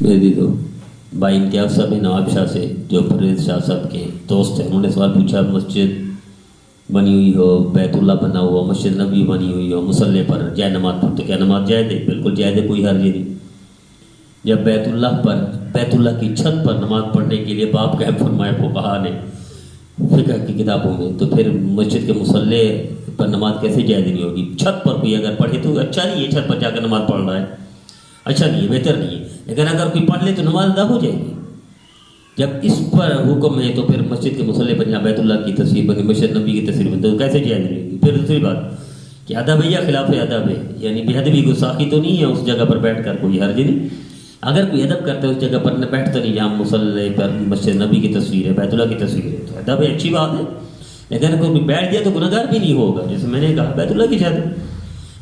मेरे तो भाई इम्तियाज़ साहब नवाब शाह से जो परवेज़ शाह साहब के दोस्त हैं, उन्होंने सवाल पूछा मस्जिद बनी हुई हो, बैतुल्लाह बना हुआ, मस्जिद नबी बनी हुई हो, मुसल्ले पर जाए नमाज पढ़ तो क्या नमाज जायज़ है? बिल्कुल जायज़ है, कोई हर्ज नहीं। जब बैतुल्लाह की छत पर नमाज पढ़ने के लिए बाप का फरमाया फुक़हा ने फ़िक़्ह की किताबों में, तो फिर मस्जिद के मुसल्ले पर नमाज कैसे जायज़ नहीं होगी? छत पर कोई अगर पढ़े तो अच्छा नहीं है, छत पर जाकर नमाज पढ़ रहा है, अच्छा नहीं है, बेहतर नहीं है। लेकिन अगर कोई पढ़ ले तो नमाज अदा हो जाएगी। जब इस पर हुक्म है तो फिर मस्जिद के मुसल्ले पर यहाँ बैतुल्लाह की तस्वीर बनी, मस्जिद नबी की तस्वीर बनी, तो कैसे जायज़ नहीं होगी? फिर दूसरी बात कि अदब है या खिलाफ अदब है, यानी बेअदबी गुस्ताखी तो नहीं है उस जगह पर बैठ कर, कोई हर्ज नहीं। अगर कोई अदब करते है उस जगह पर बैठता नहीं जहाँ मुसल्ले पर मस्जिद नबी की तस्वीर है, बैतुल्लाह की तस्वीर है, तो अदब है, अच्छी बात है। लेकिन अगर कोई बैठ गया तो गुनहगार भी नहीं होगा। जैसे मैंने कहा बैतुल्लाह की छत,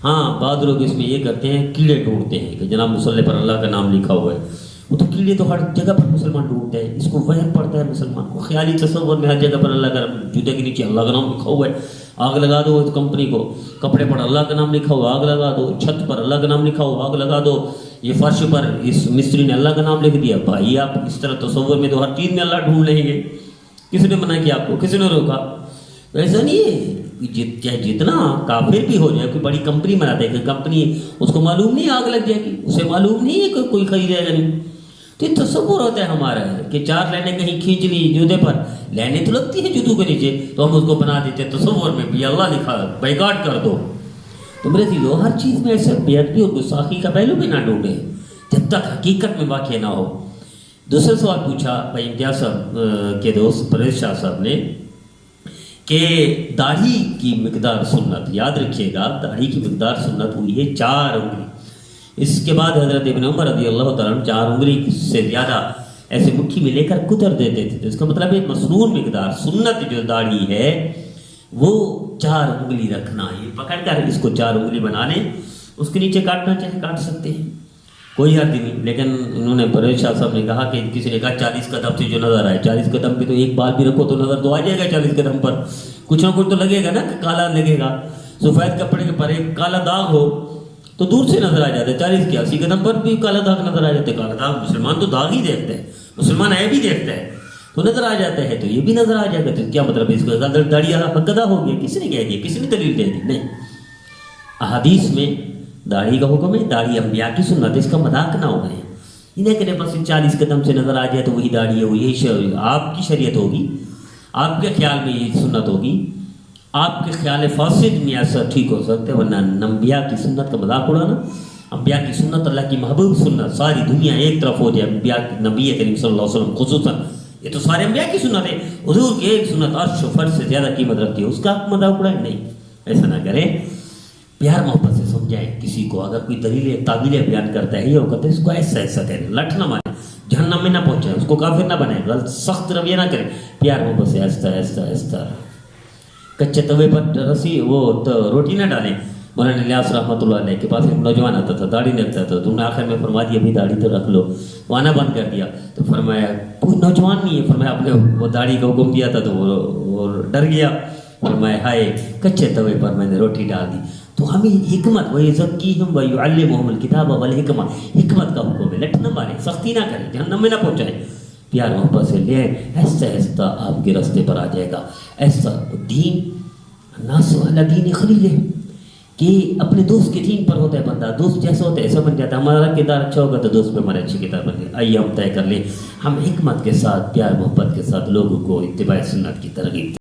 हाँ बाद लोग इसमें ये करते हैं, कीड़े ढूंढते हैं कि जनाब मुसल्ले पर अल्लाह का नाम लिखा हुआ है। वो तो कीड़े तो हर जगह पर मुसलमान ढूंढते हैं, इसको वहम पड़ता है मुसलमान को, ख्याली तस्वर में हर जगह पर अल्लाह का जूते के नीचे अल्लाह का नाम लिखा हुआ है, आग लगा दो इस कंपनी को, कपड़े पर अल्लाह का नाम लिखा हुआ आग लगा दो, छत पर अल्लाह का नाम लिखा हुआ आग लगा दो, ये फर्श पर इस मिस्त्री ने अल्लाह का नाम लिख दिया। भाई आप इस तरह तस्वर में तो हर चीज़ में अल्लाह ढूंढ लेंगे, किसने मना किया आपको, किसी ने रोका? ऐसा नहीं है, चाहे जितना काफिर भी हो जाए, कोई बड़ी कंपनी बनाते हैं, कंपनी उसको मालूम नहीं आग लग जाएगी, उसे मालूम नहीं है कि कोई खरीदेगा नहीं। तो ये तस्वुर होता है हमारा कि चार लाइनें कहीं खींच ली जूते पर, लाइनें तो लगती है जूतों के नीचे, तो हम उसको बना देते हैं तस्वुर में भी अल्लाह लिखा, बाइकाट कर दो। तो मेरे दिलो हर चीज़ में ऐसे बेअदबी और गुस्ताखी का पहलू भी ना ढूंढे जब तक हकीकत में वाक़ ना हो। दूसरा सवाल पूछा भाई इम्तियाज़ साहब के दोस्त परवेज़ शाह साहब ने कि दाढ़ी की मिकदार सुन्नत, याद रखिएगा दाढ़ी की मिकदार सुन्नत हुई है 4 उंगली। इसके बाद हज़रत इब्न उमर रज़ी अल्लाह तआला अन्हु 4 उंगली से ज़्यादा ऐसे मुट्ठी में लेकर कुतर देते थे। तो इसका मतलब है मसनून मिकदार सुन्नत जो दाढ़ी है वो 4 उंगली रखना है, पकड़ कर इसको 4 उंगली बना लें, उसके नीचे काटना चाहे काट सकते हैं, कोई हद नहीं। लेकिन उन्होंने परवेज़ शाह साहब ने कहा कि किसी ने कहा 40 कदम से जो नज़र आए, 40 कदम पे तो एक बाल भी रखो तो नज़र तो आ जाएगा 40 कदम पर, कुछ ना कुछ तो लगेगा ना, काला लगेगा। सफ़ेद कपड़े के पर एक काला दाग हो तो दूर से नजर आ जाता है, 40 के 80 कदम पर भी काला दाग नजर आ जाता है। काला दाग मुसलमान तो दाग ही देखते हैं, मुसलमान है भी देखता है तो नजर आ जाता है, तो ये भी नजर आ जाएगा। तो क्या मतलब है इसको दाढ़ी गदा हो गया? किसी ने कह दिया, किसी ने दलील दे दी? नहीं, अहादीस में दाढ़ी का हुक्म है, दाढ़ी अंबिया की सुन्नत है, इसका मजाक ना हो गए। इन्हें कहने बस 40 कदम से नजर आ जाए तो वही दाढ़ी है, वही आपकी शरीयत होगी, आपके ख्याल में ये सुन्नत होगी, आपके ख्याल फासिद में ऐसा ठीक हो सकता है, वरना अंबिया की सुन्नत का मजाक उड़ाना। अंबिया की सुन्नत अल्लाह की महबूब सुन्नत, सारी दुनिया एक तरफ हो जाए, अंबिया नबी करीम सल्लल्लाहु अलैहि वसल्लम खुसूसन, ये तो सारे अंबिया की सुन्नत है, हुजूर की एक सुन्नत अर्श फर्श से ज़्यादा कीमत रखती है, उसका मजाक उड़ाए? नहीं, ऐसा ना करें, प्यार मोहब्बत से समझाएं किसी को। अगर कोई दलील तावीलें बयान करता है, ये कहते हैं इसको ऐसा ऐसा करें, लठ ना मारे, जहन्नम में ना पहुंचाए, उसको काफिर ना बनाए, गलत सख्त रवैया ना करें, प्यार मोहब्बत से ऐसा ऐसा ऐसा। कच्चे तवे पर रसी वो तो रोटी ना डालें। मौलाना इलियास रहमतुल्लाह अलैह के पास एक नौजवान आता था, दाढ़ी रखता था, तो उन्होंने आखिर में फरमा दिया भाई दाढ़ी तो रख लो, वो आना बंद कर दिया। तो फरमाया कोई नौजवान नहीं है, फरमाया आपने वो दाढ़ी का हुक्म दिया था तो वो डर गया, फरमाया हाय कच्चे तवे पर मैंने रोटी डाल दी। तो हमें हिकमत वही ज़क्कीहुम व युअल्लिमुहुमुल किताब वल हिकमा, हिकमत का हुक्म है, लठ न मारे, सख्ती ना करें, जहन्नम में ना पहुँचाएं, प्यार मोहब्बत से ले ऐसा ऐसा आपके रास्ते पर आ जाएगा। ऐसा दीन नासु अला दीन खलीले, कि अपने दोस्त के दीन पर होता है बंदा, दोस्त जैसा होता है ऐसा बन जाता है। हमारा किरदार अच्छा होगा तो दोस्त पे हमारे अच्छे किरदार बन जाए। आइए हम तय कर लें, हम हिकमत के साथ प्यार मोहब्बत के साथ लोगों को इत्तिबा सुन्नत की तरगीब